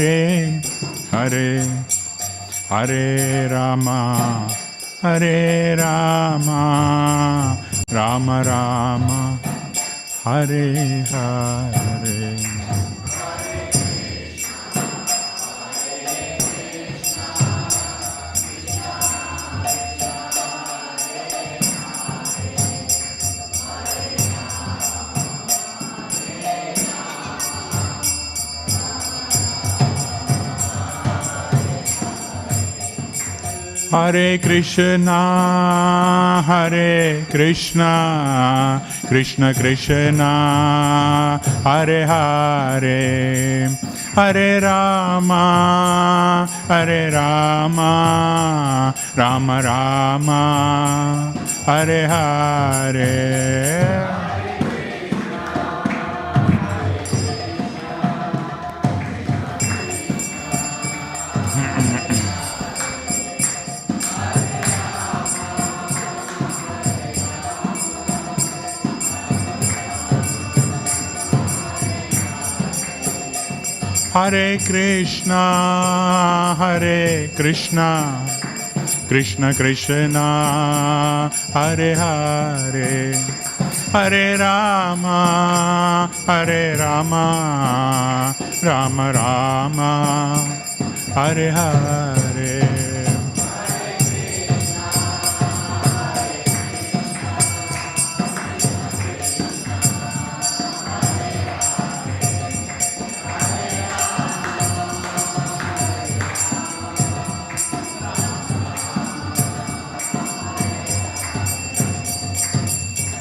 Hare Hare, Hare Rama, Hare Rama, Rama Rama, Hare Hare. Hare Krishna, Hare Krishna, Krishna Krishna, Hare Hare, Hare Rama, Hare Rama, Rama Rama, Hare Hare. Hare Krishna, Hare Krishna, Krishna Krishna, Hare Hare, Hare Rama, Hare Rama, Rama Rama, Hare Hare.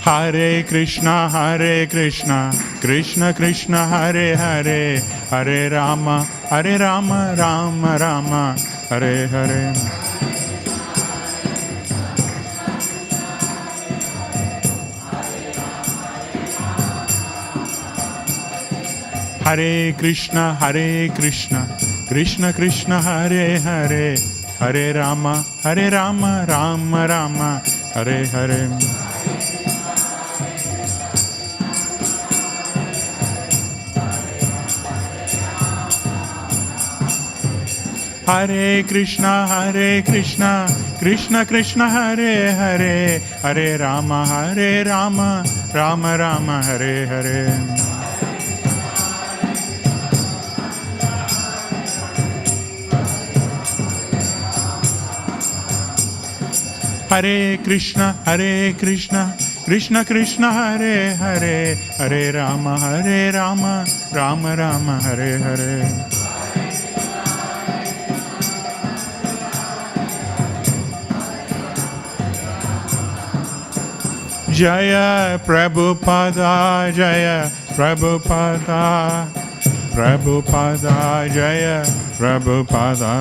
Hare Krishna, Hare Krishna, Krishna Krishna, Hare Hare, Hare Rama, Rama Rama, Hare Hare. Hare Krishna, Krishna Krishna, Hare Hare, Hare Rama, Rama Rama, Hare Hare. Hare Krishna, Krishna Krishna, Hare Hare, Hare Rama, Rama Rama, Hare Hare. Hare Krishna, Krishna Krishna, Hare Hare, Hare Rama, Rama Rama, Hare Hare. Jaya Prabhupada, Jaya Prabhupada, Prabhupada, Jaya Prabhupada.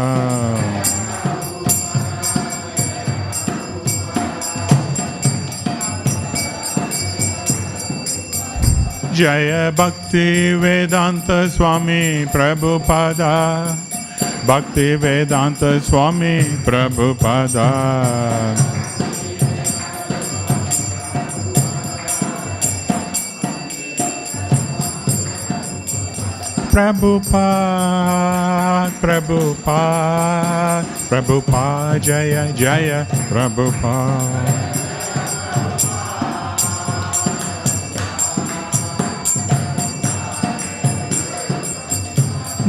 Jaya Bhaktivedanta Swami Prabhupada, Bhaktivedanta Swami Prabhupada. Prabhupada, Prabhupada, Prabhupada, Jaya Jaya Prabhupada.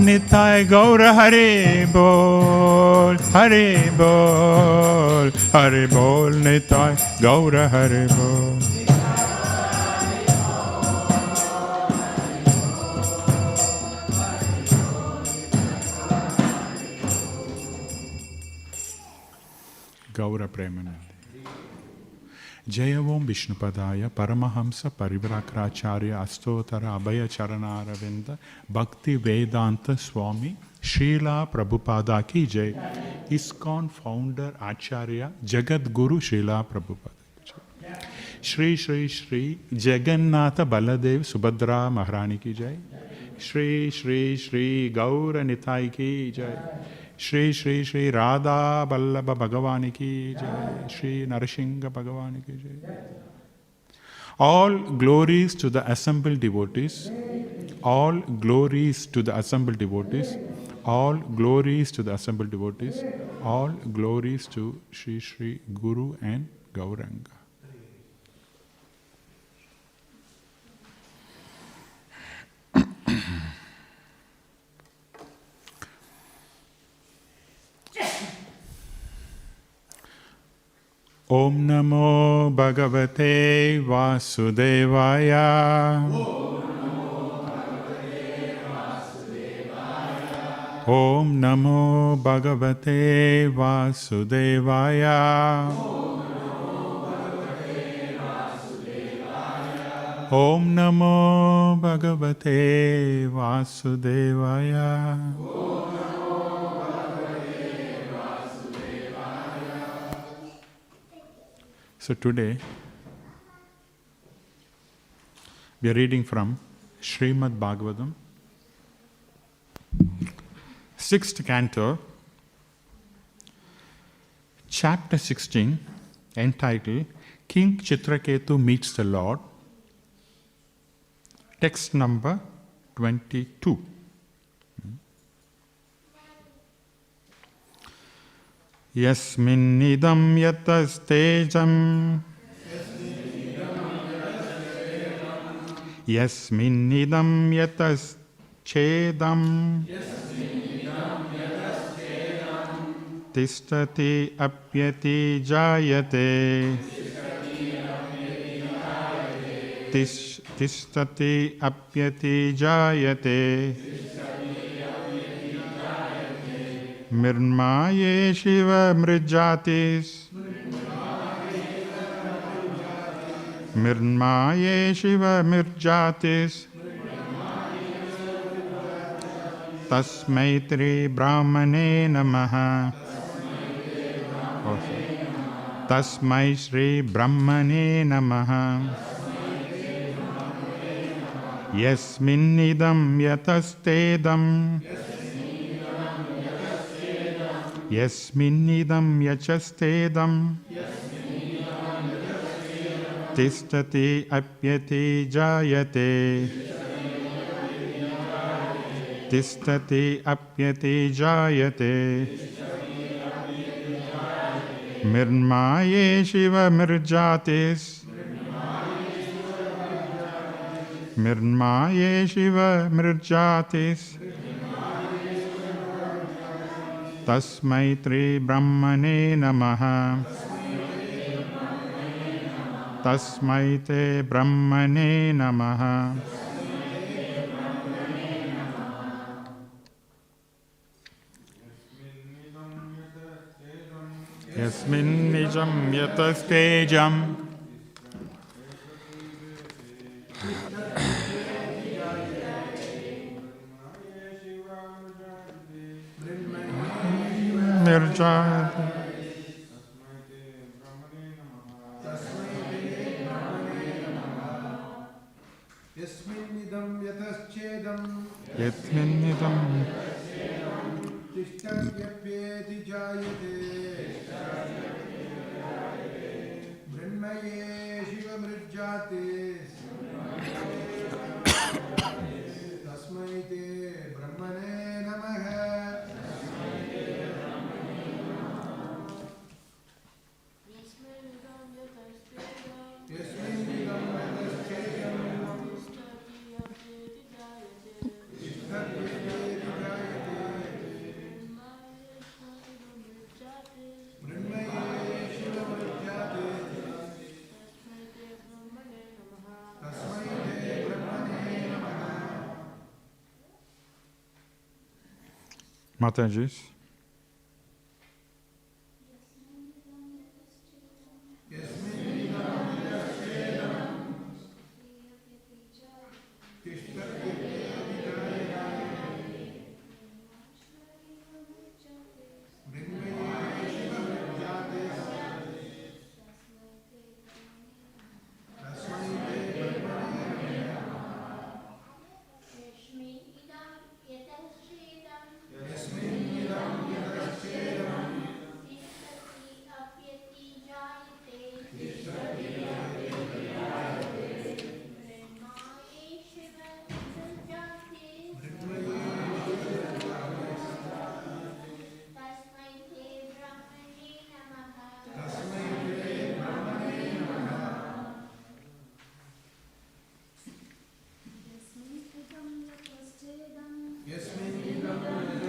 Nitai Gaura Hare Bol, Hare Bol, Hare Bol, Nitai Gaura Hare Bol. Gaura Premanandi. Jaya Om Vishnupadaya Paramahamsa Parivracharya Astotara Abhaya Charanaravinda Bhaktivedanta Swami Srila Prabhupada ki Jai. ISKCON Founder-Acharya Jagat Guru Srila Prabhupada. Shri Shri Shri Jagannatha Baladev Subhadra Maharani ki Jai. Shri Shri Shri Gaura Nitai ki Jai. Shri Shri Shri Radha Ballabha Bhagavani ki Jai. Shri Narasingha Bhagavani ki Jai. All glories to the assembled devotees. All glories to the assembled devotees. All glories to the assembled devotees. All glories to Shri Shri Guru and Gauranga. Om Namo Bhagavate Vasudevaya. Om Namo Bhagavate Vasudevaya. Om Namo Bhagavate Vasudevaya. So today we are reading from Śrīmad Bhāgavatam, 6th canto, chapter 16, entitled King Chitraketu Meets the Lord, text number 22. Yasminnidam yatastejam Yasminnidam yataschedam Tishtati apyati jayate Tishtati apyati jayate Mirmaye Shiva Mrijatis Mirmaye Shiva Mirjatis Tasmai Tri Brahmane Namaha Tasmai Shri Brahmane Namaha Yasminnidam yatastedam Yasminnidam yachastedam Tishtati apyati jayate Tishtati apyati jayate Mirmaye Shiva Mirjatis Mirmaye Shiva Mirjatis Tasmai Tri Brahmane Namaha Tasmai Te Brahmane Namaha Yasmin Nijam Yatastejam Mirjat Yasminnidam yataschedam Yasminnidam Tishtavyapyeti jayate Brahmaye Shiva Mrijatis Tasmai Te Brahmane Namaha Yasminnidam yataschedam Tishtavyapyeti jayate Brahmaye Shiva Mrijatis Tasmai Te Brahmane Namaha Matajis. Yasminnidam yataschedam Tishtavyapyeti jayate Brahmaye Shiva Mrijatis Tasmai Te Brahmane Namaha Yasminnidam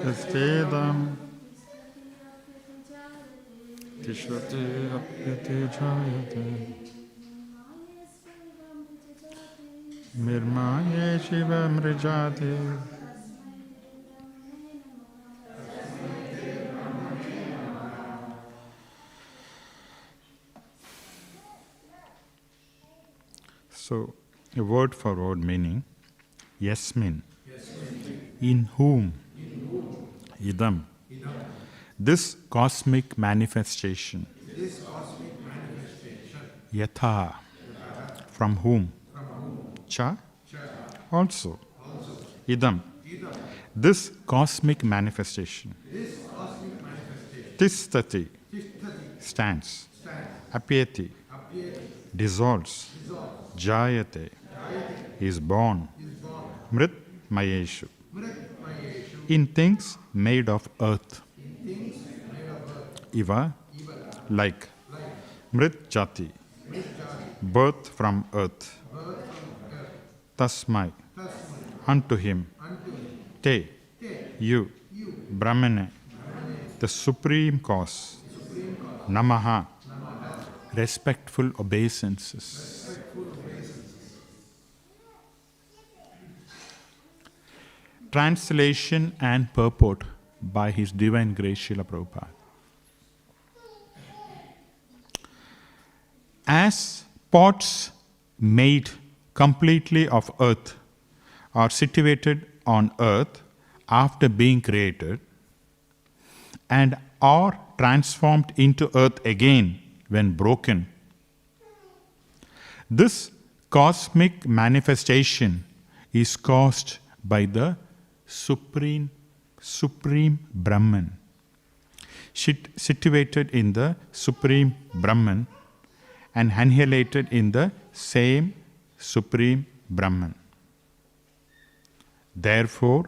Yastedam Tishvate Apyate Jayate Mirmaye Shiva Mrijate. So, a word for word meaning, Yasmin, in whom, Idam, this cosmic manifestation, Yatha, from whom, Cha, also, Idam, this cosmic manifestation, Tisthati, stands, Apyati, dissolves, Jayate, is born, Mrit Mayeshu, in things made of earth, Iva, like, Mrit Jati, birth from earth, Tasmai, unto him, Te, you, Brahmane, the supreme cause, Namaha, respectful obeisances. Translation and purport by His Divine Grace Srila Prabhupada. As pots made completely of earth are situated on earth after being created and are transformed into earth again when broken, this cosmic manifestation is caused by the Supreme Brahman, situated in the Supreme Brahman and annihilated in the same Supreme Brahman. Therefore,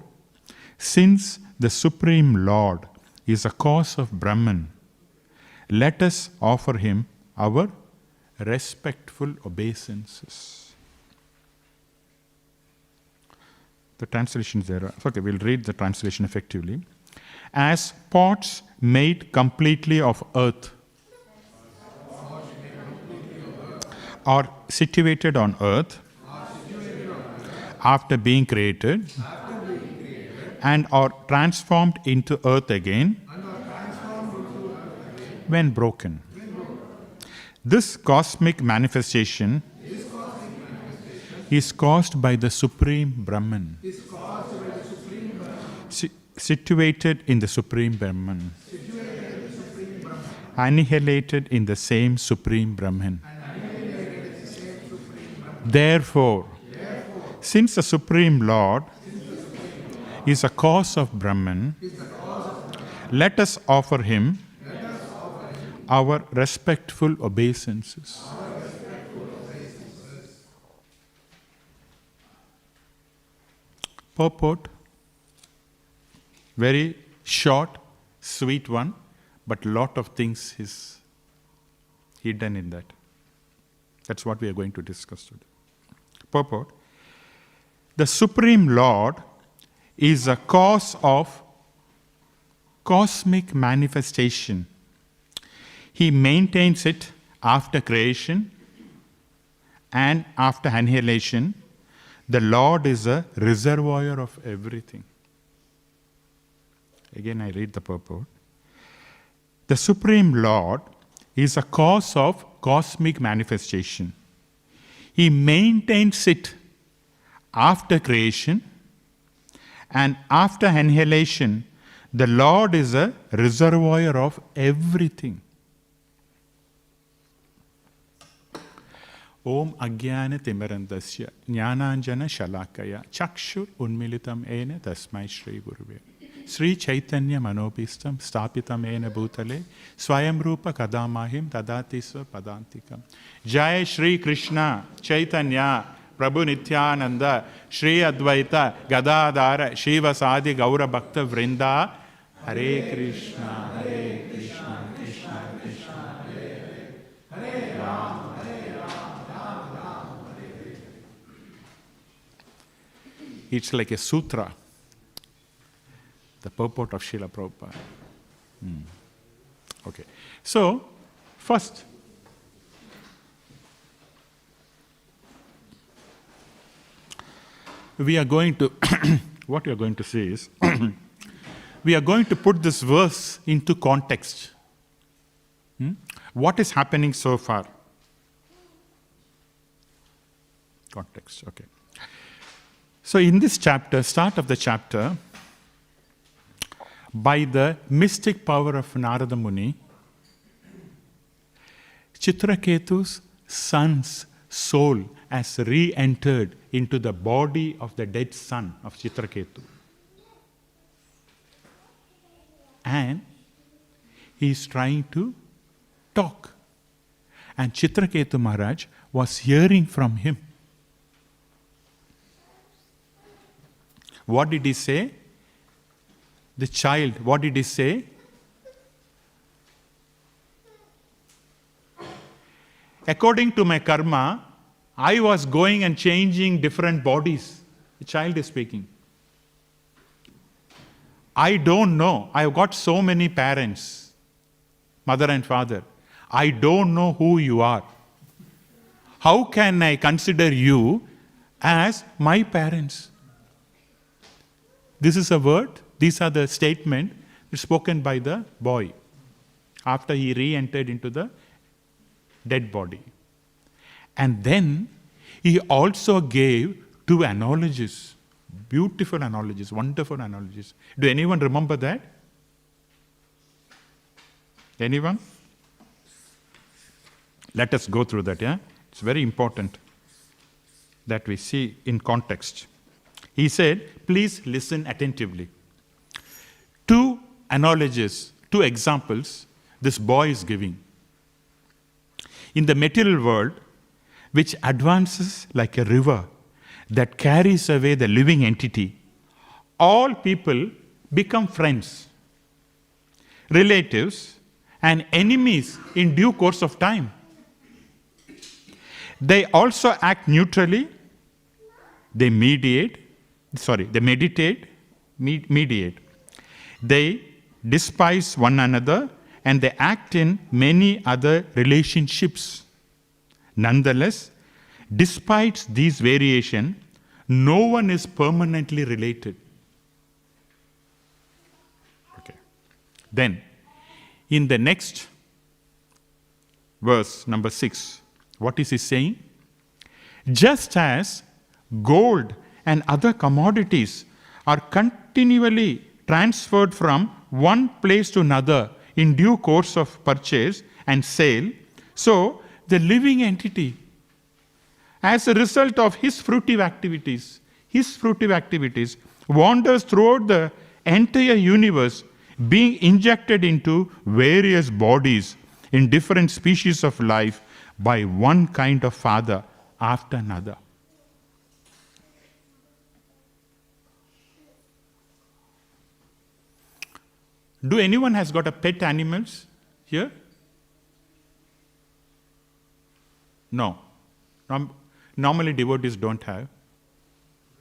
since the Supreme Lord is a cause of Brahman, let us offer him our respectful obeisances. The translation is there. Okay, we'll read the translation effectively. As pots made completely of earth are situated on earth after being created and are transformed into earth again when broken. This cosmic manifestation is caused by the Supreme Brahman, situated in the Supreme Brahman, annihilated in the same Supreme Brahman. Therefore, since the Supreme Lord is a cause of Brahman, let us offer him our respectful obeisances. Purport, very short, sweet one, but lot of things is hidden in that. That's what we are going to discuss today. Purport, the Supreme Lord is a cause of cosmic manifestation. He maintains it after creation and after annihilation. The Lord is a reservoir of everything. Again, I read the purport. The Supreme Lord is a cause of cosmic manifestation. He maintains it after creation and after annihilation. The Lord is a reservoir of everything. Om Ajnana Timirandasya Jnananjana Shalakaya Chakshur Unmilitam Ena Tasmai Shri Guruve Sri Chaitanya Manopistam Stapitam Ena Bhutale Swayam Rupa Kadamahim Tadatisva Padantikam. Jai Shri Krishna Chaitanya Prabhu Nityananda Shri Advaita Gadadhara Shiva Sadi Gaura Bhakta Vrinda. Hare Krishna Hare Krishna Krishna Krishna Hare Hare Hare Ram. It's like a sutra. the purport of Srila Prabhupada. Okay. So, first, we are going to, what we are going to see is, we are going to put this verse into context. What is happening so far? Context, okay. So in this chapter, start of the chapter, by the mystic power of Narada Muni, Chitraketu's son's soul has re-entered into the body of the dead son of Chitraketu. And he is trying to talk. And Chitraketu Maharaj was hearing from him. What did he say? The child, what did he say? According to my karma, I was going and changing different bodies. The child is speaking. I don't know. I've got so many parents, mother and father. I don't know who you are. How can I consider you as my parents? This is a word. These are the statement spoken by the boy after he re-entered into the dead body. And then he also gave two analogies, beautiful analogies, wonderful analogies. Do anyone remember that? Anyone? Let us go through that, yeah? It's very important that we see in context. He said, please listen attentively. Two analogies, two examples this boy is giving. In the material world, which advances like a river that carries away the living entity, all people become friends, relatives, and enemies in due course of time. They also act neutrally. They mediate. They despise one another and they act in many other relationships. Nonetheless, despite these variations, no one is permanently related. Okay. Then, in the next verse, number 6, what is he saying? Just as gold and other commodities are continually transferred from one place to another in due course of purchase and sale, so the living entity, as a result of his fruitive activities, wanders throughout the entire universe, being injected into various bodies in different species of life by one kind of father after another. Do anyone has got a pet animals here? No. Normally devotees don't have.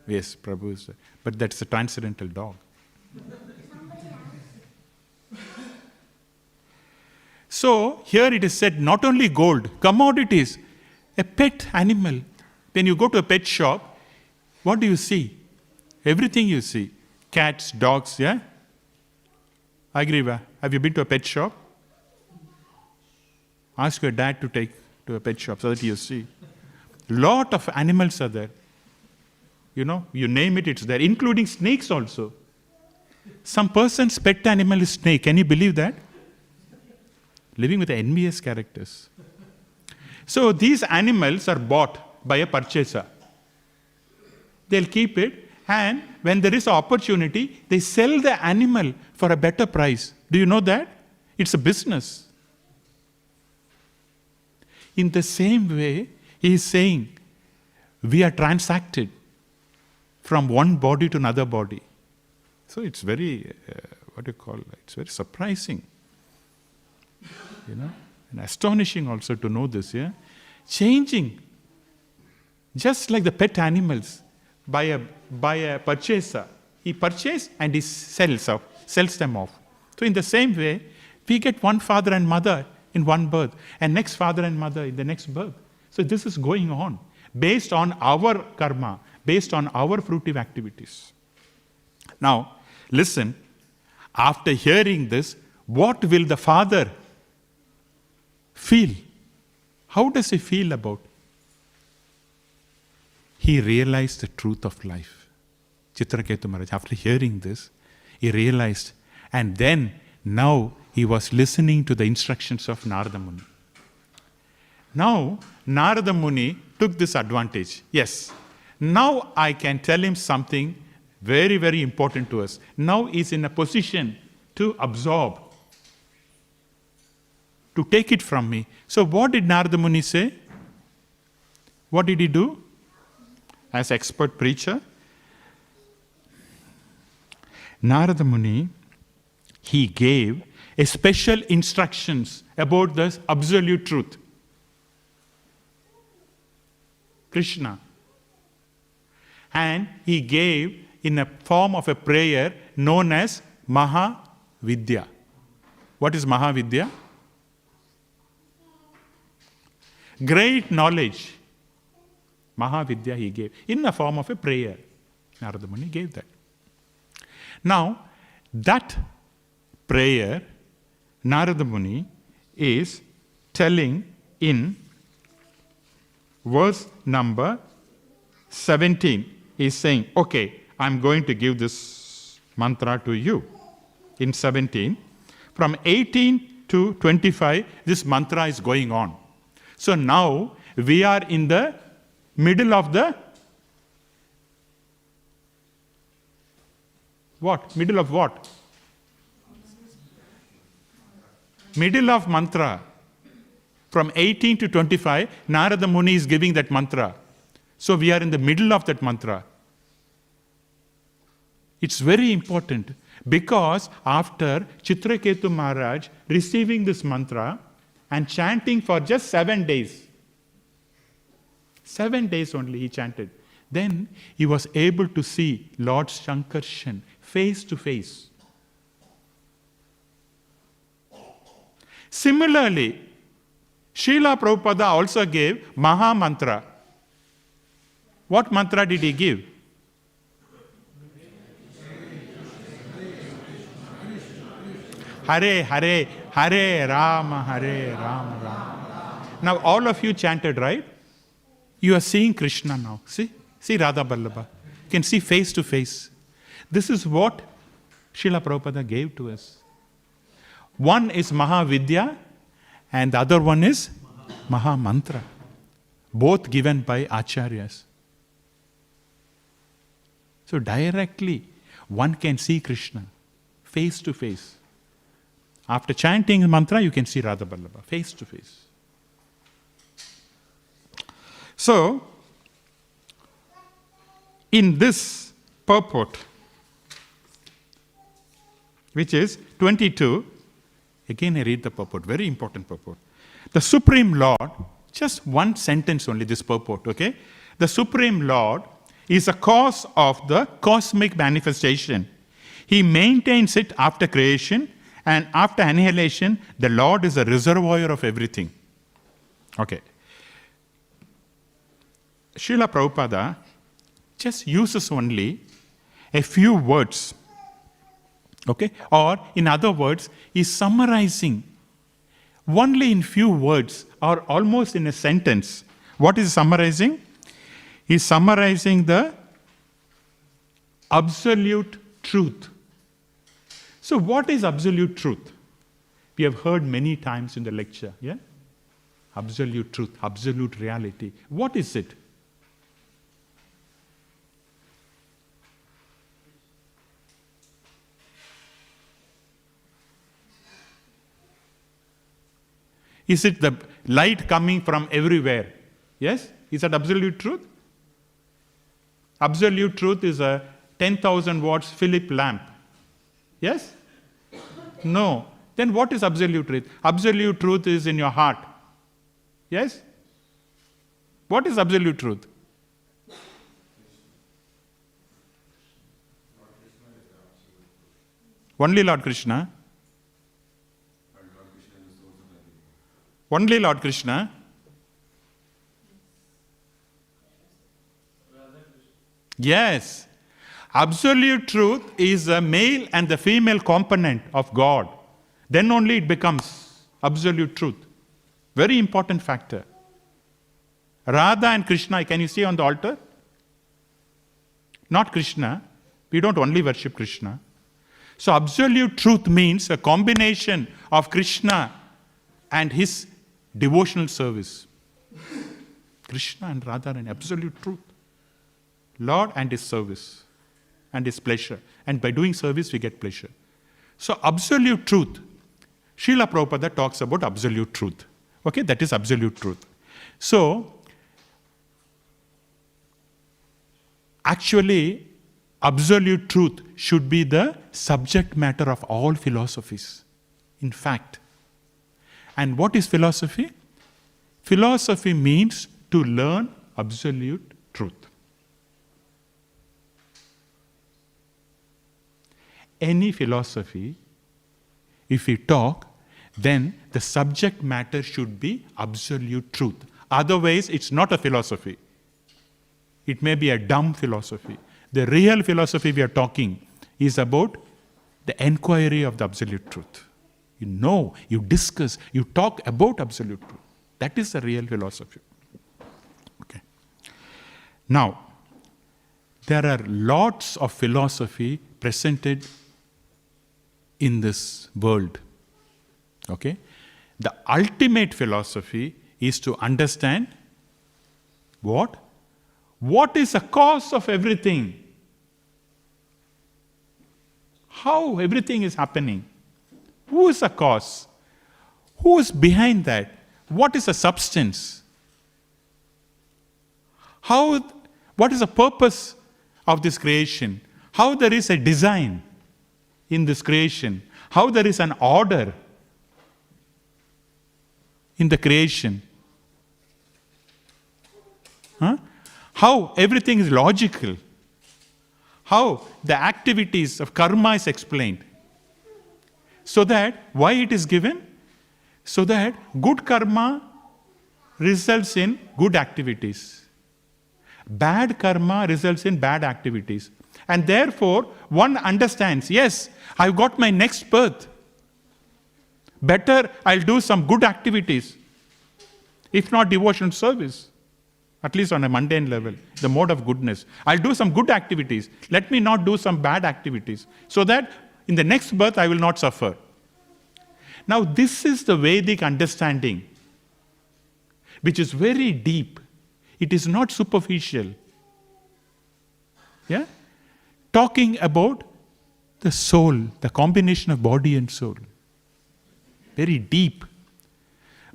Yes, Prabhu is, but that's a transcendental dog. So here it is said not only gold, commodities, a pet animal. When you go to a pet shop, what do you see? Everything you see. Cats, dogs, yeah? Agriva, have you been to a pet shop? Ask your dad to take to a pet shop so that you see. Lot of animals are there. You know, you name it, it's there, including snakes also. Some person's pet animal is snake. Can you believe that? Living with envious characters. So these animals are bought by a purchaser. They'll keep it, and when there is an opportunity, they sell the animal for a better price. Do you know that? It's a business. In the same way, he is saying, we are transacted from one body to another body. So it's very, it's very surprising. You know, and astonishing also to know this, yeah? Changing, just like the pet animals, by a purchaser. he purchases and he sells them off. So in the same way, we get one father and mother in one birth, and next father and mother in the next birth. So this is going on based on our karma, based on our fruitive activities. Now, listen, after hearing this, what will the father feel? How does he feel about it? He realized the truth of life. Chitraketu Maharaj, after hearing this, he realized, and then now he was listening to the instructions of Narada Muni. Now, Narada Muni took this advantage. Yes, now I can tell him something very, very important to us. Now he's in a position to absorb, to take it from me. So what did Narada Muni say? What did he do? As expert preacher, Narada Muni, he gave a special instructions about the absolute truth. Krishna. And he gave in a form of a prayer known as Mahavidya. What is Mahavidya? Great knowledge. Mahavidya he gave in the form of a prayer. Narada Muni gave that. Now, that prayer, Narada Muni is telling in verse number 17. He's saying, okay, I'm going to give this mantra to you. In 17, from 18 to 25, this mantra is going on. So now we are in the middle of the what? Middle of what? Middle of mantra. From 18 to 25, Narada Muni is giving that mantra. So we are in the middle of that mantra. It's very important because after Chitraketu Maharaj receiving this mantra and chanting for just 7 days, 7 days only he chanted. Then he was able to see Lord Shankarshan face to face. Similarly, Srila Prabhupada also gave Maha Mantra. What mantra did he give? Hare, Hare, Hare Rama, Hare Rama, Rama. Now all of you chanted, right? You are seeing Krishna now. See Radha Ballabha. You can see face to face. This is what Srila Prabhupada gave to us. One is Mahavidya and the other one is Maha Mantra. Both given by Acharyas. So directly one can see Krishna face to face. After chanting the mantra, you can see Radha Ballabha face to face. So, in this purport, which is 22, again I read the purport, very important purport. The Supreme Lord, just one sentence only, this purport, okay? The Supreme Lord is a cause of the cosmic manifestation. He maintains it after creation, and after annihilation, the Lord is a reservoir of everything. Okay. Srila Prabhupada just uses only a few words. Okay? Or in other words, he's summarizing only in few words or almost in a sentence. What is he summarizing? He's summarizing the absolute truth. So what is absolute truth? We have heard many times in the lecture, yeah? Absolute truth, absolute reality. What is it? Is it the light coming from everywhere? Yes? Is that absolute truth? Absolute truth is a 10,000 watts Philip lamp. Yes? No. Then what is absolute truth? Absolute truth is in your heart. Yes? What is absolute truth? Only Lord Krishna. Only Lord Krishna. Yes. Absolute truth is the male and the female component of God. Then only it becomes absolute truth. Very important factor. Radha and Krishna, can you see on the altar? Not Krishna. We don't only worship Krishna. So absolute truth means a combination of Krishna and his devotional service. Krishna and Radha are in absolute truth. Lord and his service and his pleasure. And by doing service, we get pleasure. So absolute truth. Srila Prabhupada talks about absolute truth. Okay, that is absolute truth. So, actually, absolute truth should be the subject matter of all philosophies. In fact. And what is philosophy? Philosophy means to learn absolute truth. Any philosophy, if we talk, then the subject matter should be absolute truth. Otherwise, it's not a philosophy. It may be a dumb philosophy. The real philosophy we are talking is about the enquiry of the absolute truth. You know, you discuss, you talk about absolute truth. That is the real philosophy. Okay. Now, there are lots of philosophy presented in this world. Okay? The ultimate philosophy is to understand what? What is the cause of everything? How everything is happening? Who is the cause? Who is behind that? What is the substance? What is the purpose of this creation? How there is a design in this creation? How there is an order in the creation? How everything is logical? How the activities of karma is explained? So that, why it is given? So that good karma results in good activities. Bad karma results in bad activities. And therefore, one understands, yes, I've got my next birth. Better I'll do some good activities. If not devotion service. At least on a mundane level, the mode of goodness. I'll do some good activities. Let me not do some bad activities. So that in the next birth I will not suffer. Now this is the Vedic understanding, which is very deep. It is not superficial. Yeah? Talking about the soul, the combination of body and soul. Very deep.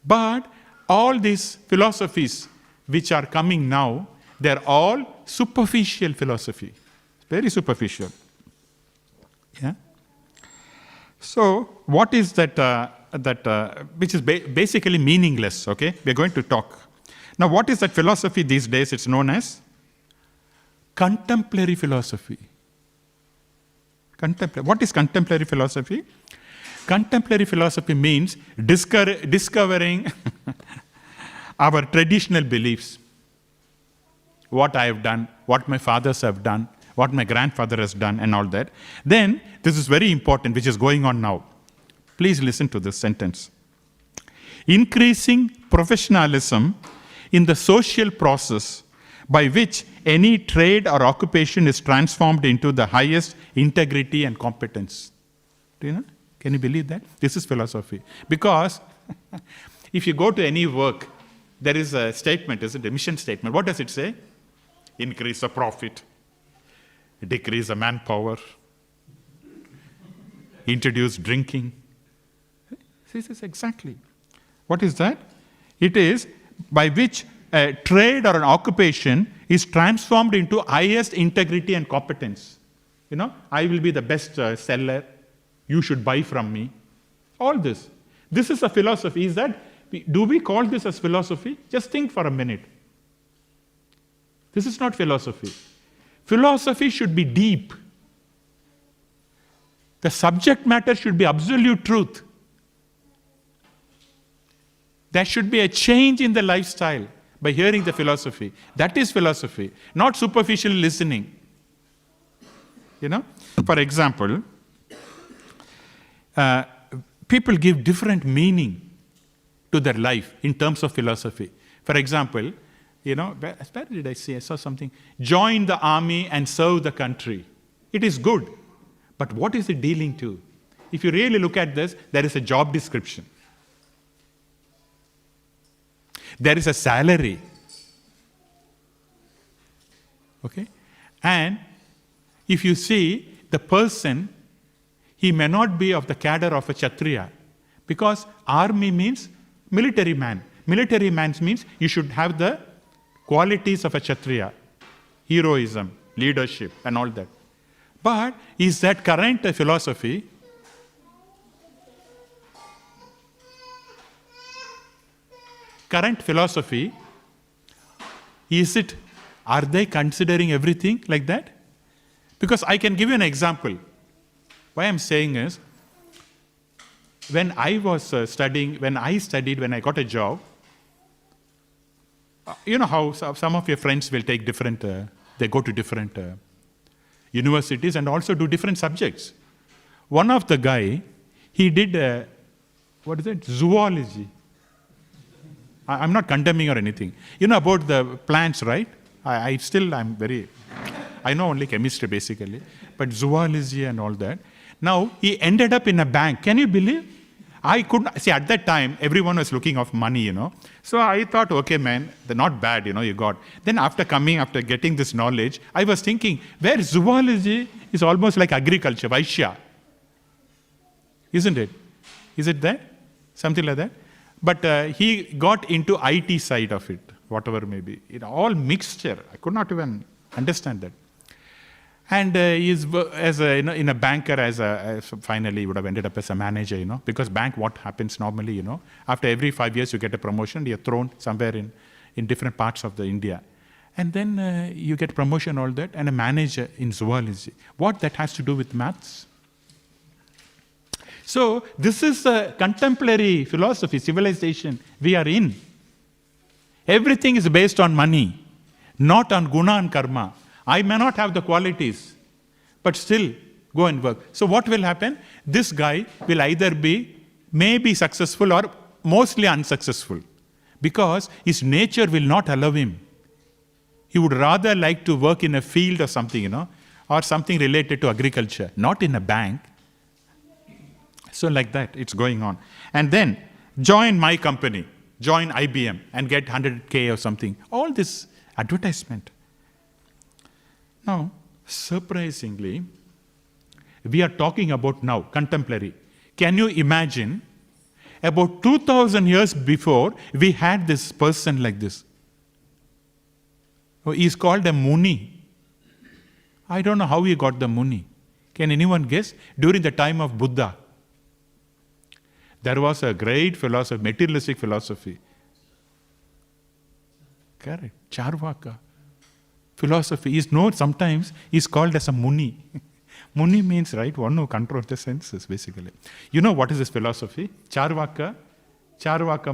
But all these philosophies which are coming now, they're all superficial philosophy. Very superficial. Yeah? So, what is that, which is basically meaningless, okay? We're going to talk. Now, what is that philosophy these days? It's known as contemporary philosophy. What is contemporary philosophy? Contemporary philosophy means discovering our traditional beliefs. What I have done, what my fathers have done, what my grandfather has done, and all that. Then, this is very important, which is going on now. Please listen to this sentence. Increasing professionalism in the social process by which any trade or occupation is transformed into the highest integrity and competence. Do you know? Can you believe that? This is philosophy. Because if you go to any work, there is a statement, isn't it? A mission statement. What does it say? Increase the profit, decrease the manpower, introduce drinking. This is exactly. What is that? It is by which a trade or an occupation is transformed into highest integrity and competence. You know, I will be the best seller. You should buy from me. All this. This is a philosophy. Is that, do we call this as philosophy? Just think for a minute. This is not philosophy. Philosophy should be deep. The subject matter should be absolute truth. There should be a change in the lifestyle by hearing the philosophy. That is philosophy, not superficial listening. For example, people give different meaning to their life in terms of philosophy. For example, where did I see? I saw something. Join the army and serve the country. It is good. But what is it dealing to? If you really look at this, there is a job description. There is a salary. Okay? And if you see, the person, he may not be of the cadre of a Kshatriya. Because army means military man. Military man means you should have the qualities of a Kshatriya. Heroism, leadership, and all that. But is that current philosophy? Current philosophy, are they considering everything like that? Because I can give you an example. Why I'm saying is, when I was studying, when I got a job, you know how some of your friends will take different, they go to different universities and also do different subjects. One of the guy, he did, zoology. I'm not condemning or anything. You know about the plants, right? I know only chemistry basically, but zoology and all that. Now, he ended up in a bank. Can you believe? I couldn't, see at that time, everyone was looking of money, So I thought, okay man, they're not bad, you got. Then after getting this knowledge, I was thinking, where zoology is almost like agriculture, Vaishya. Isn't it? Is it that? Something like that? But he got into IT side of it, whatever may be. All mixture. I could not even understand that. And he's in a banker, finally would have ended up as a manager, because bank, what happens normally, after every 5 years you get a promotion, you're thrown somewhere in different parts of the India. And then you get promotion, all that, and a manager in zoology. What that has to do with maths? So this is a contemporary philosophy, civilization we are in. Everything is based on money, not on guna and karma. I may not have the qualities, but still go and work. So what will happen? This guy will either be maybe successful or mostly unsuccessful, because his nature will not allow him. He would rather like to work in a field or something, or something related to agriculture, not in a bank. So like that, it's going on. And then join my company, join IBM and get 100K or something. All this advertisement. Now, surprisingly, we are talking about now, contemporary. Can you imagine, about 2000 years before, we had this person like this. He is called a Muni. I don't know how he got the Muni. Can anyone guess? During the time of Buddha, there was a great philosophy, materialistic philosophy. Correct. Charvaka. Philosophy is known, sometimes is called as a Muni. Muni means, right, one who controls the senses, basically. You know what is this philosophy? Charvakam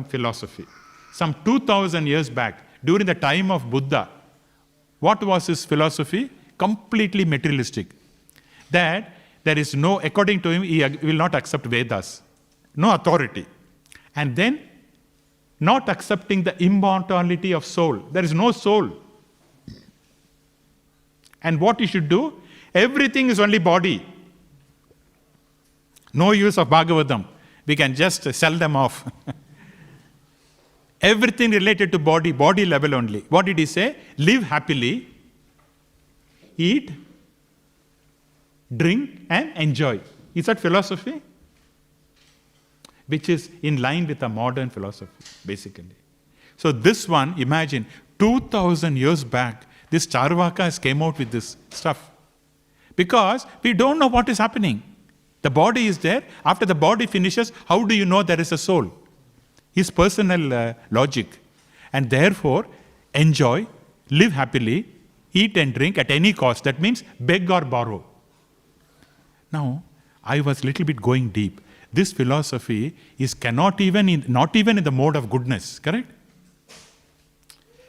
philosophy. Some 2000 years back, during the time of Buddha, what was his philosophy? Completely materialistic. That there is no, according to him, he will not accept Vedas. No authority. And then, not accepting the immortality of soul. There is no soul. And what you should do? Everything is only body. No use of Bhagavatam. We can just sell them off. Everything related to body level only. What did he say? Live happily, eat, drink, and enjoy. Is that philosophy? Which is in line with the modern philosophy, basically. So this one, imagine, 2000 years back, this Charvakas came out with this stuff. Because we don't know what is happening. The body is there. After the body finishes, how do you know there is a soul? His personal logic. And therefore, enjoy, live happily, eat and drink at any cost. That means beg or borrow. Now, I was a little bit going deep. This philosophy is not even in the mode of goodness, correct?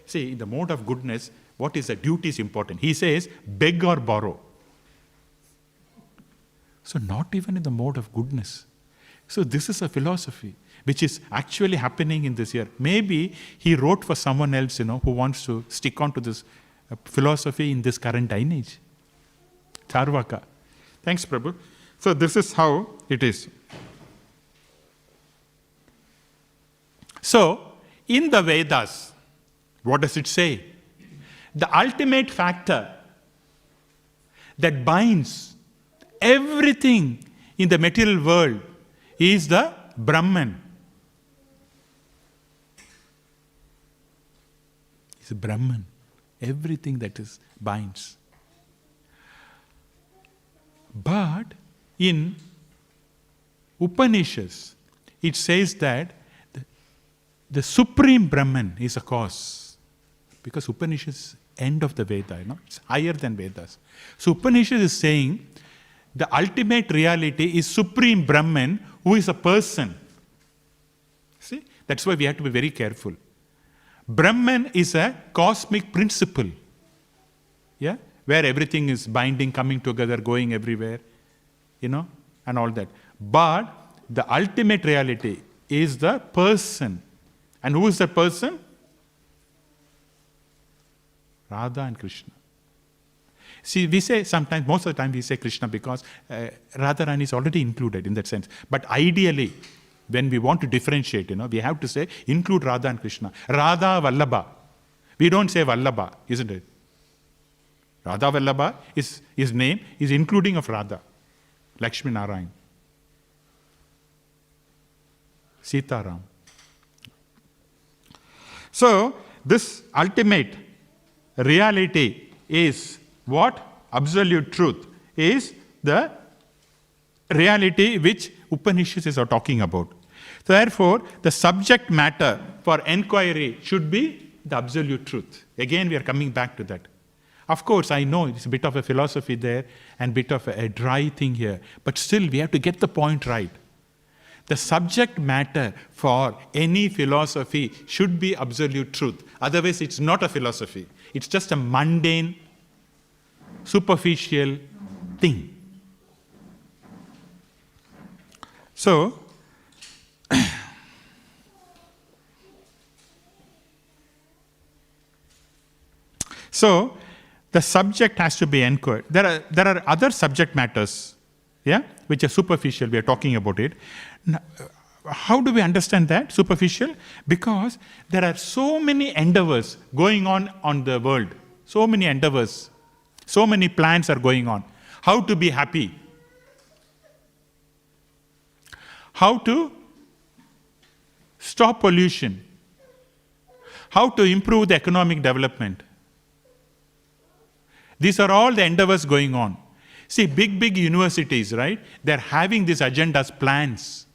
See, in the mode of goodness, what is the duty is important. He says, beg or borrow. So not even in the mode of goodness. So this is a philosophy which is actually happening in this year. Maybe he wrote for someone else, who wants to stick on to this philosophy in this current age. Charvaka. Thanks, Prabhu. So this is how it is. So, in the Vedas, what does it say? The ultimate factor that binds everything in the material world is the Brahman. It's Brahman. Everything that is binds. But in Upanishads, it says that the supreme Brahman is a cause. Because Upanishads is end of the Veda, it's higher than Vedas. So Upanishad is saying the ultimate reality is supreme Brahman, who is a person. See, that's why we have to be very careful. Brahman is a cosmic principle, where everything is binding, coming together, going everywhere, and all that. But the ultimate reality is the person. And who is the person? Radha and Krishna. See, we say sometimes, most of the time we say Krishna because Radharani is already included in that sense. But ideally, when we want to differentiate, we have to say, include Radha and Krishna. Radha Vallabha. We don't say Vallabha, isn't it? Radha Vallabha, his name is including of Radha. Lakshmi Narayan. Sita Ram. So, this ultimate reality is what? Absolute truth is the reality which Upanishads are talking about. Therefore, the subject matter for enquiry should be the absolute truth. Again, we are coming back to that. Of course, I know it's a bit of a philosophy there and a bit of a dry thing here, but still we have to get the point right. The subject matter for any philosophy should be absolute truth. Otherwise, it's not a philosophy. It's just a mundane, superficial thing. So, the subject has to be inquired. There are other subject matters, which are superficial. We are talking about it. Now, how do we understand that, superficial? Because there are so many endeavors going on the world. So many endeavors. So many plans are going on. How to be happy. How to stop pollution. How to improve the economic development. These are all the endeavors going on. See, big universities, right? They're having these agendas, plans.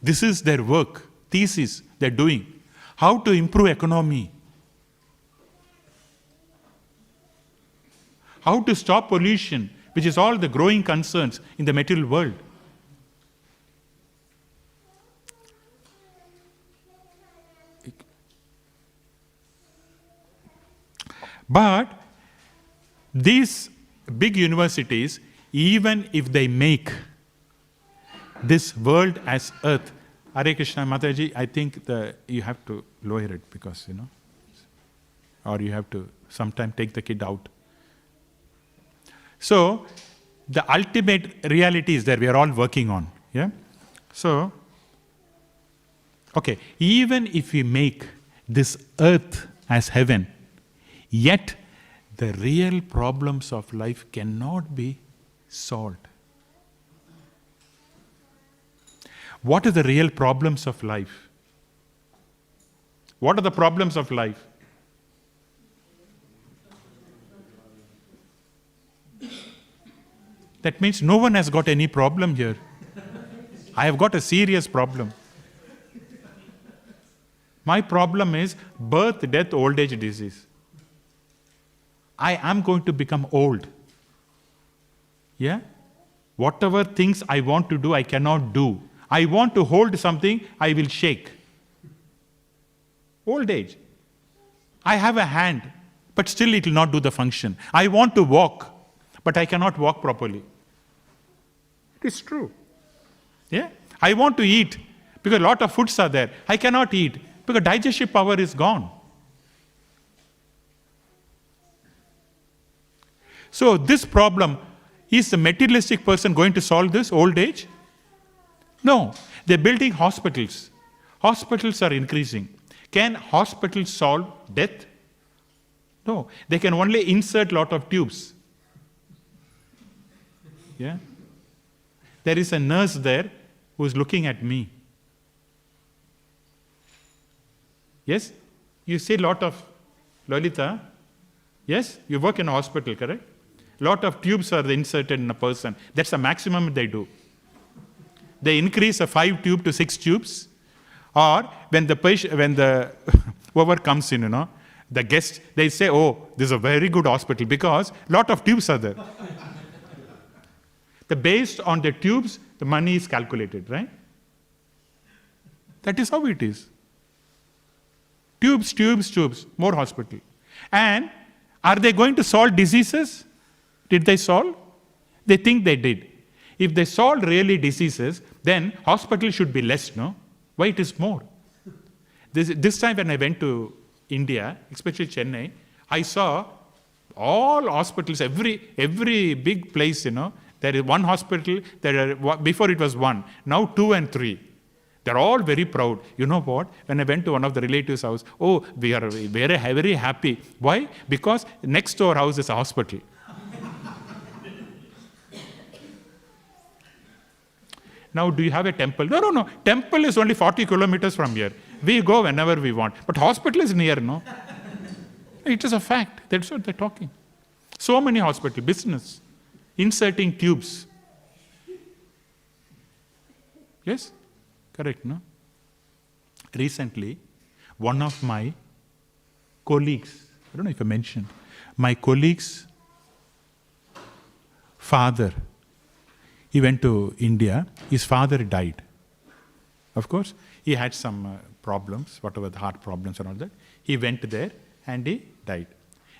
This is their work, thesis they're doing. How to improve economy. How to stop pollution, which is all the growing concerns in the material world. But these big universities, even if they make this world as earth, Hare Krishna Mataji, I think you have to lower it because, or you have to sometime take the kid out. So, the ultimate reality is there, we are all working on. So, okay, even if we make this earth as heaven, yet the real problems of life cannot be solved. What are the real problems of life? What are the problems of life? That means no one has got any problem here. I have got a serious problem. My problem is birth, death, old age, disease. I am going to become old. Whatever things I want to do, I cannot do. I want to hold something, I will shake. Old age. I have a hand, but still it will not do the function. I want to walk, but I cannot walk properly. It is true. Yeah? I want to eat, because a lot of foods are there. I cannot eat, because digestive power is gone. So this problem, is the materialistic person going to solve this old age? No. They're building hospitals. Hospitals are increasing. Can hospitals solve death? No. They can only insert lot of tubes. Yeah? There is a nurse there who is looking at me. Yes? You see lot of, Lolita, yes? You work in a hospital, correct? Lot of tubes are inserted in a person. That's the maximum they do. They increase a 5 tube to 6 tubes. Or when the patient, whoever comes in, the guest, they say, oh, this is a very good hospital because lot of tubes are there. Based on the tubes, the money is calculated, right? That is how it is. Tubes, tubes, tubes, more hospital. And are they going to solve diseases? Did they solve? They think they did. If they solve really diseases, then hospital should be less, no? Why it is more? This time when I went to India, especially Chennai, I saw all hospitals, every big place, there is one hospital, before it was one, now 2 and 3. They're all very proud. You know what? When I went to one of the relatives' house, oh, we are very, very happy. Why? Because next to our house is a hospital. Now, do you have a temple? No. Temple is only 40 kilometers from here. We go whenever we want. But hospital is near, no? It is a fact. That's what they're talking. So many hospital, business, inserting tubes. Yes? Correct, no? Recently, one of my colleagues, I don't know if I mentioned, my colleague's father, he went to India, his father died. Of course, he had some problems, whatever the heart problems and all that. He went there and he died.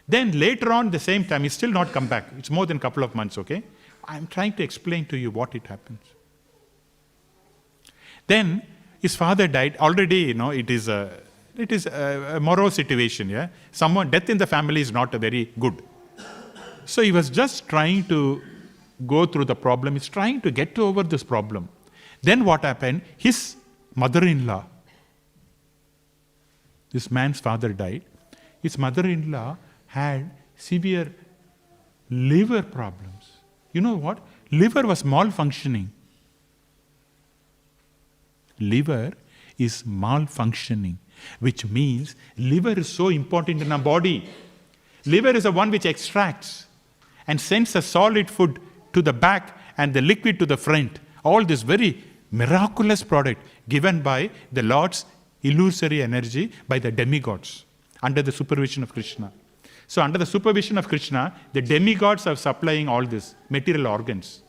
Then later on, the same time, he's still not come back. It's more than a couple of months, okay? I'm trying to explain to you what it happens. Then his father died. Already, it is a morose situation, yeah? Death in the family is not very good. So he was just trying to go through the problem. He's trying to get over this problem. Then what happened? His mother-in-law, this man's father died. His mother-in-law had severe liver problems. You know what? Liver was malfunctioning. Liver is malfunctioning, which means liver is so important in our body. Liver is the one which extracts and sends a solid food to the back and the liquid to the front. All this very miraculous product given by the Lord's illusory energy by the demigods under the supervision of Krishna. So under the supervision of Krishna, the demigods are supplying all this material organs.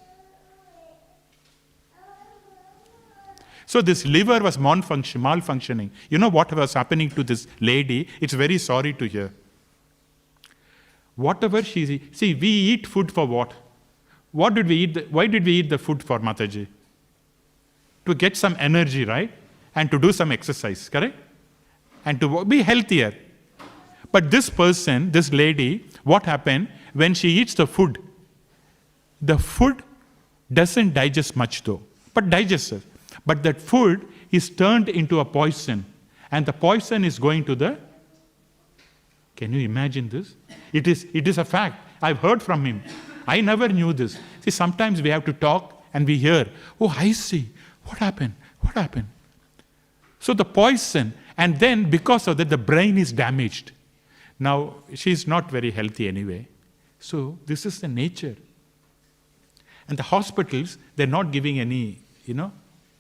So this liver was malfunctioning. You know what was happening to this lady? It's very sorry to hear. Whatever we eat food for what? What did we eat? Why did we eat the food for, Mataji? To get some energy, right? And to do some exercise, correct? And to be healthier. But this person, this lady, what happened? When she eats the food doesn't digest much though, but digests it. But that food is turned into a poison. And the poison is going to the... Can you imagine this? It is a fact. I've heard from him. I never knew this. See, sometimes we have to talk and we hear, oh, I see. What happened? What happened? So the poison, and then because of that, the brain is damaged. Now, she's not very healthy anyway. So this is the nature. And the hospitals, they're not giving any,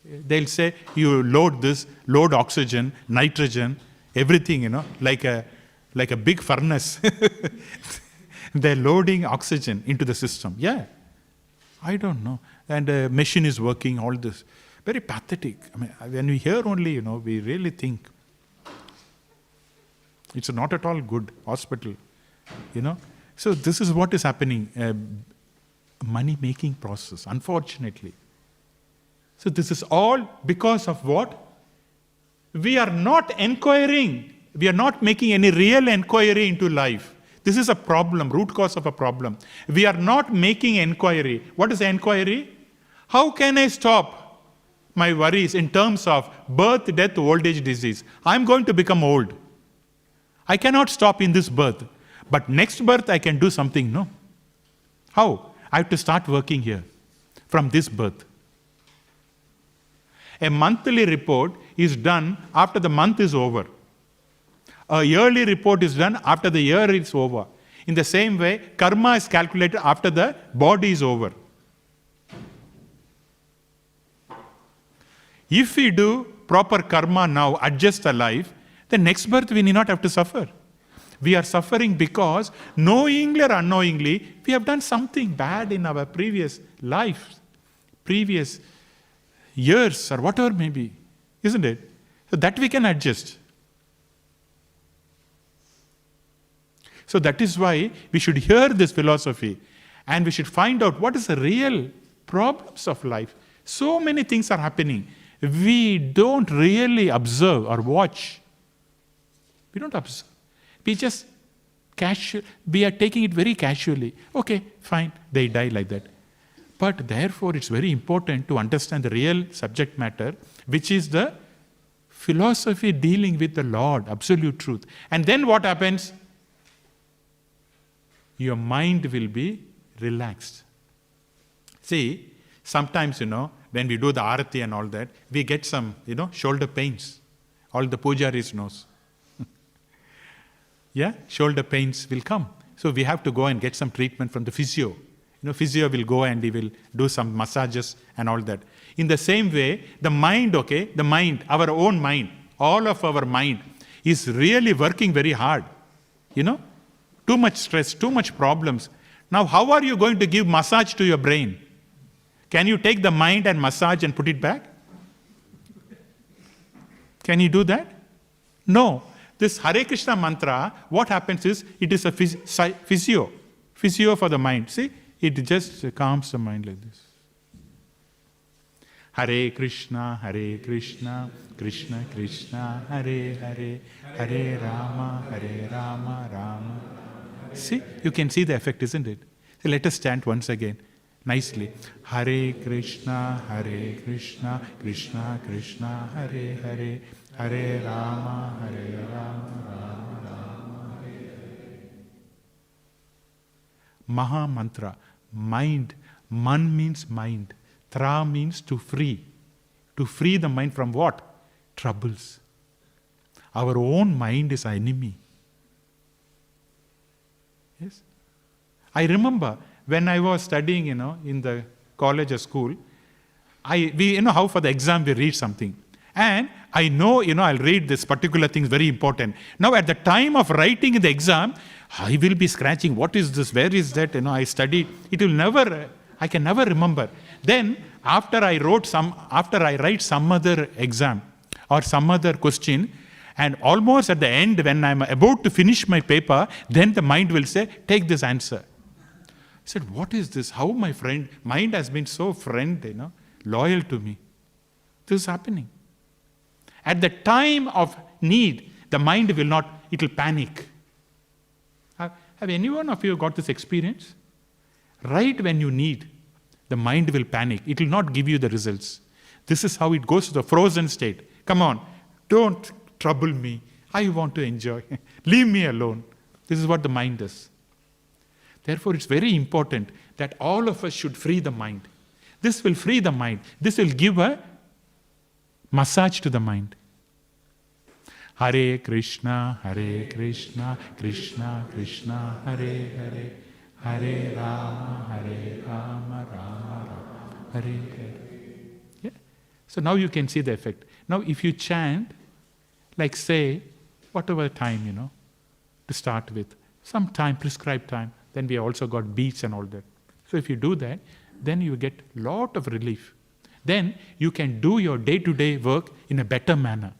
they'll say, you load oxygen, nitrogen, everything, like a big furnace. They're loading oxygen into the system. Yeah. I don't know. And the machine is working, all this. Very pathetic. I mean, when we hear only, we really think it's not at all good hospital, So this is what is happening, money-making process, unfortunately. So this is all because of what? We are not inquiring. We are not making any real inquiry into life. This is a problem, root cause of a problem. We are not making inquiry. What is inquiry? How can I stop my worries in terms of birth, death, old age, disease? I'm going to become old. I cannot stop in this birth. But next birth I can do something, no? How? I have to start working here from this birth. A monthly report is done after the month is over. A yearly report is done after the year is over. In the same way, karma is calculated after the body is over. If we do proper karma now, adjust the life, the next birth we need not have to suffer. We are suffering because, knowingly or unknowingly, we have done something bad in our previous life, previous years, or whatever may be. Isn't it? So that we can adjust. So that is why we should hear this philosophy and we should find out what is the real problems of life. So many things are happening. We don't really observe or watch. We don't observe. We just we are taking it very casually. Okay, fine, they die like that. But therefore, it's very important to understand the real subject matter, which is the philosophy dealing with the Lord, absolute truth. And then what happens? Your mind will be relaxed. See, sometimes, when we do the arati and all that, we get some, shoulder pains. All the pujaris knows. Yeah, shoulder pains will come. So we have to go and get some treatment from the physio. Physio will go and he will do some massages and all that. In the same way, the mind, our own mind, all of our mind is really working very hard. Too much stress, too much problems. Now, how are you going to give massage to your brain? Can you take the mind and massage and put it back? Can you do that? No. This Hare Krishna mantra, what happens is, it is a physio for the mind. See, it just calms the mind like this. Hare Krishna, Krishna Krishna, Hare Hare, Hare Rama, Rama. See, you can see the effect, isn't it? So let us chant once again, nicely. Hare Krishna, Krishna Krishna, Hare Hare, Hare Rama, Rama, Hare. Maha mantra, mind. Man means mind. Tra means to free. To free the mind from what? Troubles. Our own mind is our enemy. Yes. I remember when I was studying, in the college or school, we how for the exam we read something. And I know, I'll read this particular thing is very important. Now at the time of writing in the exam, I will be scratching, what is this, where is that, I studied. I can never remember. Then after I write some other exam or some other question, and almost at the end when I'm about to finish my paper, then the mind will say, take this answer. I said, what is this? How my mind has been so loyal to me. This is happening. At the time of need, the mind it will panic. Have any one of you got this experience? Right when you need, the mind will panic. It will not give you the results. This is how it goes to the frozen state. Come on, don't trouble me. I want to enjoy. Leave me alone. This is what the mind does. Therefore, it's very important that all of us should free the mind. This will free the mind. This will give a massage to the mind. Hare Krishna, Krishna Krishna, Hare Hare, Hare Rama, Rama Rama, Hare Hare. Yeah? So now you can see the effect. Now if you chant, like say, whatever time, to start with, some time, prescribed time, then we also got beats and all that. So if you do that, then you get lot of relief. Then you can do your day-to-day work in a better manner.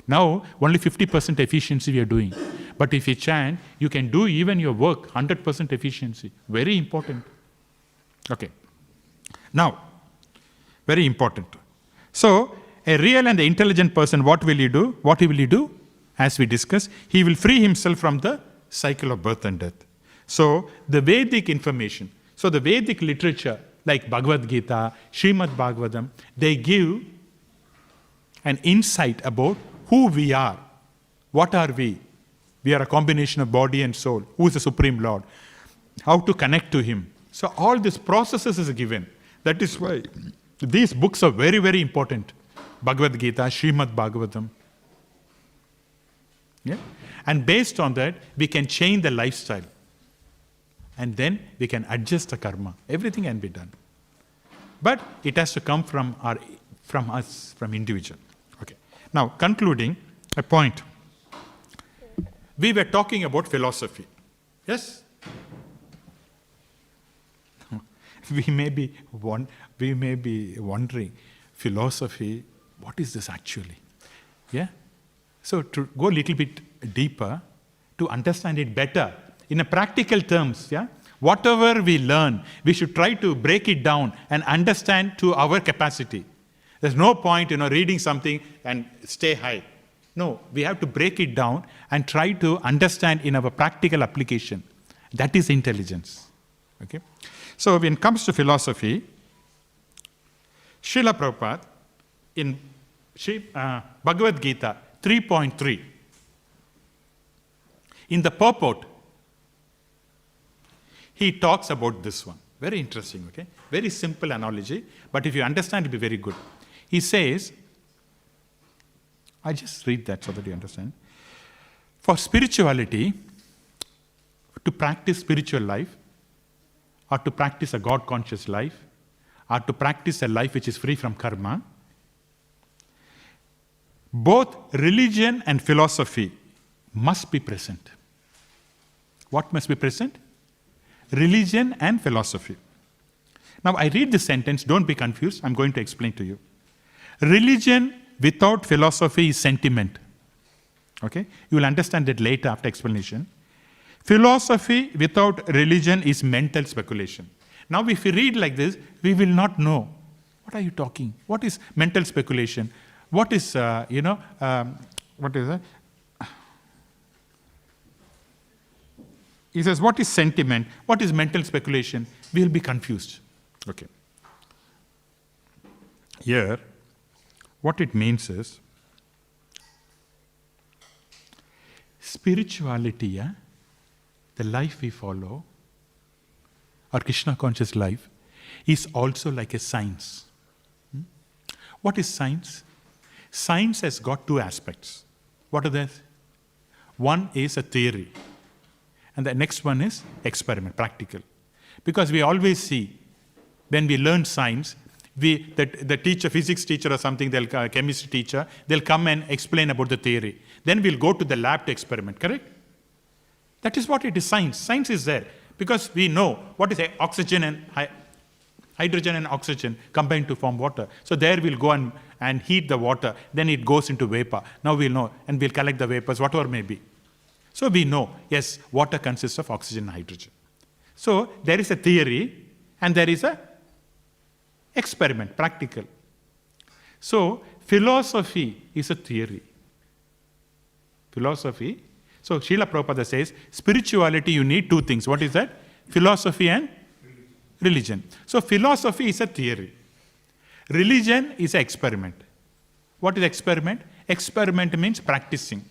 Now, only 50% efficiency we are doing. But if you chant, you can do even your work 100% efficiency. Very important. Okay. Now, very important. So, a real and intelligent person, what will he do? What will he do? As we discussed, he will free himself from the cycle of birth and death. So, the Vedic information, so the Vedic literature, like Bhagavad Gita, Śrīmad Bhāgavatam, they give an insight about who we are. What are we? We are a combination of body and soul. Who is the Supreme Lord? How to connect to Him. So all these processes is given. That is why these books are very, very important. Bhagavad Gita, Śrīmad Bhāgavatam. Yeah? And based on that, we can change the lifestyle. And then we can adjust the karma. Everything can be done. But it has to come from us, from individual. Okay. Now, concluding a point. We were talking about philosophy. Yes? We may be wondering, philosophy, what is this actually? Yeah? So to go a little bit deeper, to understand it better, in a practical terms, yeah, whatever we learn, we should try to break it down and understand to our capacity. There's no point, reading something and stay high. No, we have to break it down and try to understand in our practical application. That is intelligence. Okay? So when it comes to philosophy, Srila Prabhupada in Bhagavad Gita 3.3, in the purport, he talks about this one. Very interesting, okay? Very simple analogy, but if you understand, it will be very good. He says, I just read that so that you understand. For spirituality, to practice spiritual life, or to practice a God-conscious life, or to practice a life which is free from karma, both religion and philosophy must be present. What must be present? Religion and philosophy. Now, I read this sentence, don't be confused, I'm going to explain to you. Religion without philosophy is sentiment. Okay? You will understand that later after explanation. Philosophy without religion is mental speculation. Now, if we read like this, we will not know. What are you talking? What is mental speculation? What is, what is it? He says, what is sentiment? What is mental speculation? We will be confused. Okay. Here, what it means is, spirituality, yeah? The life we follow, our Krishna conscious life, is also like a science. What is science? Science has got two aspects. What are they? One is a theory, and the next one is experiment, practical. Because we always see, when we learn science, the teacher, physics teacher or something, chemistry teacher, they'll come and explain about the theory. Then we'll go to the lab to experiment, correct? That is what it is, science. Science is there because we know what is oxygen and hydrogen and oxygen combined to form water. So there we'll go and heat the water, then it goes into vapor. Now we'll know, and we'll collect the vapors, whatever may be. So we know, yes, water consists of oxygen and hydrogen. So there is a theory and there is a experiment, practical. So philosophy is a theory. Philosophy. So Srila Prabhupada says, spirituality you need two things. What is that? Philosophy and religion. So philosophy is a theory. Religion is an experiment. What is experiment? Experiment means practicing.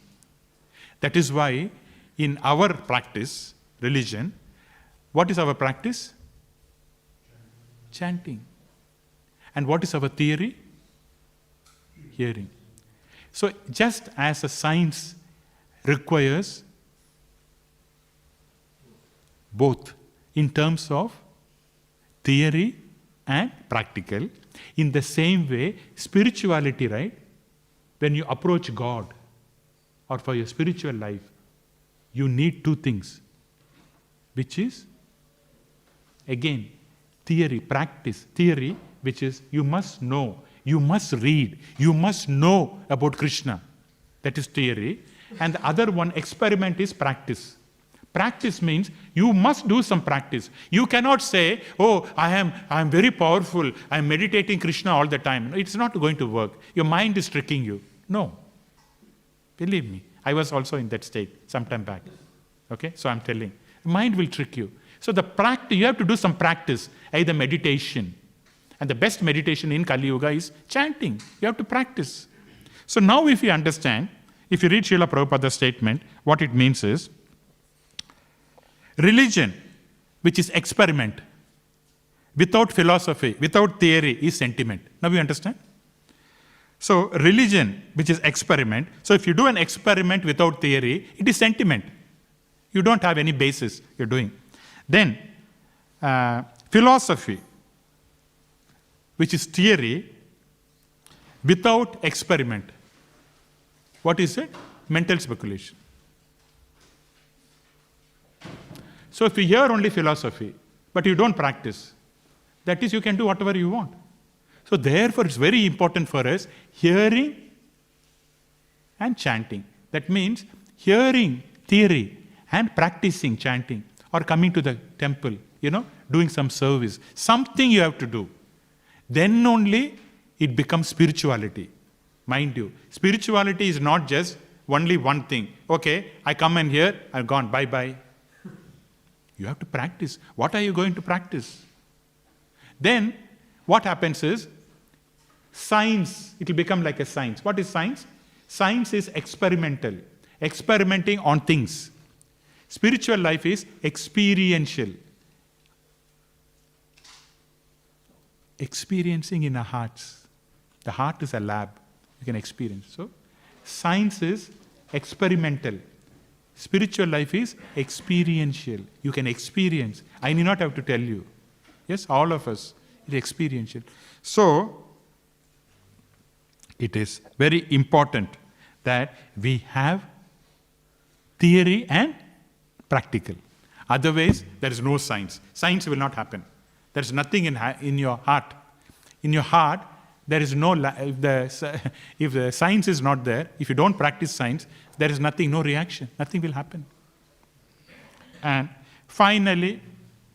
That is why in our practice, religion, what is our practice? Chanting. And what is our theory? Hearing. So just as a science requires both in terms of theory and practical, in the same way, spirituality, right? When you approach God or for your spiritual life, you need two things, which is, again, theory, practice, theory, which is you must know, you must read, you must know about Krishna. That is theory. And the other one, experiment, is practice. Practice means you must do some practice. You cannot say, oh, I am very powerful, I am meditating Krishna all the time. It's not going to work. Your mind is tricking you. No. Believe me. I was also in that state some time back. Okay? So I'm telling. The mind will trick you. So the practice, you have to do some practice, either meditation. And the best meditation in Kali Yuga is chanting. You have to practice. So now if you understand, if you read Srila Prabhupada's statement, what it means is, religion, which is experiment, without philosophy, without theory, is sentiment. Now you understand? So religion, which is experiment, so if you do an experiment without theory, it is sentiment. You don't have any basis you're doing. Then philosophy, which is theory, without experiment. What is it? Mental speculation. So if you hear only philosophy, but you don't practice, that is, you can do whatever you want. So therefore, it's very important for us, hearing and chanting. That means hearing theory and practicing chanting, or coming to the temple, doing some service. Something you have to do. Then only it becomes spirituality. Mind you, spirituality is not just only one thing. Okay, I come and hear, I'm gone, bye-bye. You have to practice. What are you going to practice? Then, what happens is, science, it will become like a science. What is science? Science is experimental, experimenting on things. Spiritual life is experiential. Experiencing in our hearts. The heart is a lab. You can experience. So, science is experimental. Spiritual life is experiential. You can experience. I need not have to tell you. Yes, all of us, it is experiential. So, it is very important that we have theory and practical. Otherwise, there is no science. Science will not happen. There is nothing in your heart. In your heart, there is no, if the science is not there, if you don't practice science, there is nothing, no reaction, nothing will happen. And finally,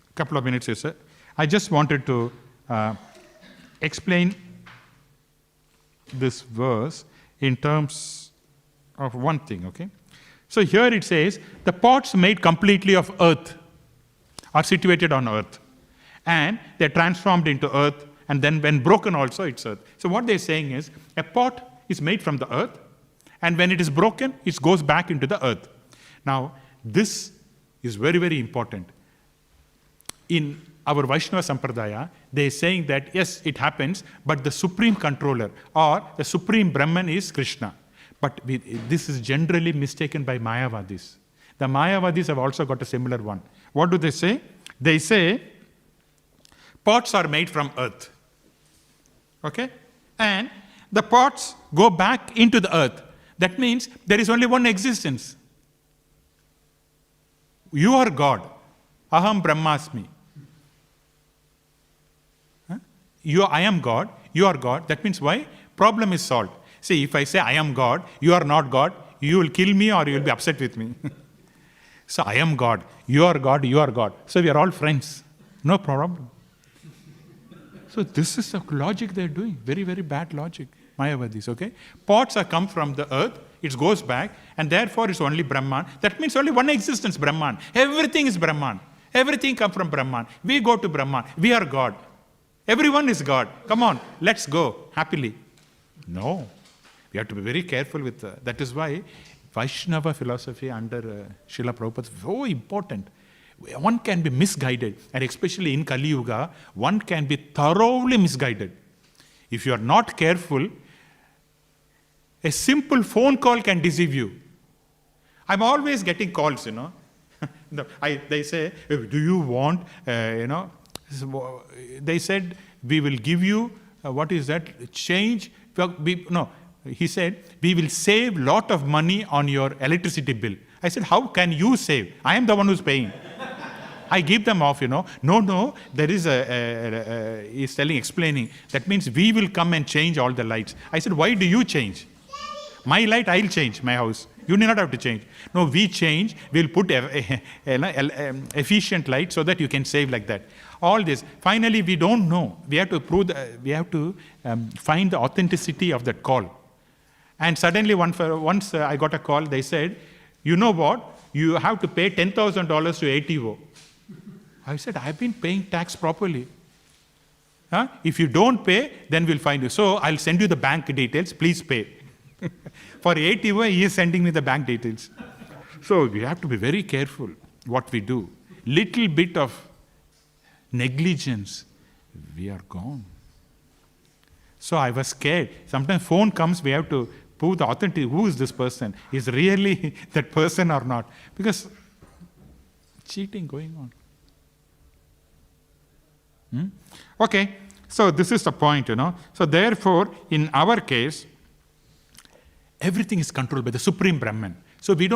a couple of minutes, sir, I just wanted to explain this verse in terms of one thing, okay? So here it says, the pots made completely of earth are situated on earth. And they're transformed into earth, and then when broken also, it's earth. So what they're saying is, a pot is made from the earth, and when it is broken, it goes back into the earth. Now, this is very, very important. In our Vaishnava Sampradaya, they're saying that, yes, it happens, but the supreme controller or the supreme Brahman is Krishna. But this is generally mistaken by Mayavadis. The Mayavadis have also got a similar one. What do they say? They say, pots are made from earth. Okay? And the pots go back into the earth. That means there is only one existence. You are God. Aham Brahmasmi. I am God. You are God. That means why? Problem is solved. See, if I say I am God, you are not God, you will kill me or you will be upset with me. So I am God. You are God. You are God. So we are all friends. No problem. So this is the logic they're doing. Very, very bad logic. Mayavadis, okay? Pots are come from the earth, it goes back, and therefore it's only Brahman. That means only one existence, Brahman. Everything is Brahman. Everything comes from Brahman. We go to Brahman. We are God. Everyone is God. Come on, let's go happily. No. We have to be very careful with that. That is why Vaishnava philosophy under Srila Prabhupada is very important. One can be misguided, and especially in Kali Yuga, one can be thoroughly misguided. If you are not careful, a simple phone call can deceive you. I'm always getting calls, They say, do you want, they said, we will give you, what is that, change? He said, we will save a lot of money on your electricity bill. I said, how can you save? I am the one who's paying. I give them off, No, there is he's explaining. That means we will come and change all the lights. I said, why do you change? My light, I'll change my house. You need not have to change. No, we change. We'll put efficient light so that you can save like that. All this. Finally, we don't know. We have to prove. We have to find the authenticity of that call. And suddenly, once I got a call, they said, you know what? You have to pay $10,000 to ATO. I said, I've been paying tax properly. If you don't pay, then we'll find you. So I'll send you the bank details. Please pay. For ATO, he is sending me the bank details. So we have to be very careful what we do. Little bit of negligence, we are gone. So I was scared. Sometimes phone comes, we have to prove the authenticity. Who is this person? Is really that person or not? Because cheating going on. Okay, so this is the point, So therefore, in our case, everything is controlled by the Supreme Brahman. So we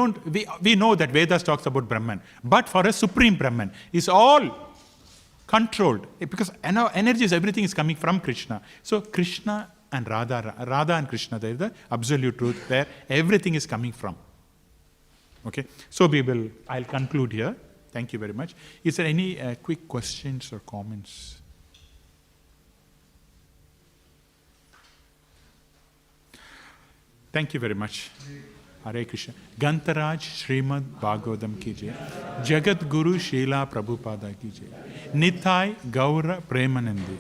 know that Vedas talks about Brahman. But for a Supreme Brahman, is all controlled. Because energies, everything is coming from Krishna. So Krishna and Radha and Krishna, they are the absolute truth where everything is coming from. Okay, so I'll conclude here. Thank you very much. Is there any quick questions or comments? Thank you very much. Hare Krishna. Gantaraj Śrīmad Bhāgavatam ki jai. Jagat Guru Srila Prabhupada ki jai. Nitai Gaura Premanandi.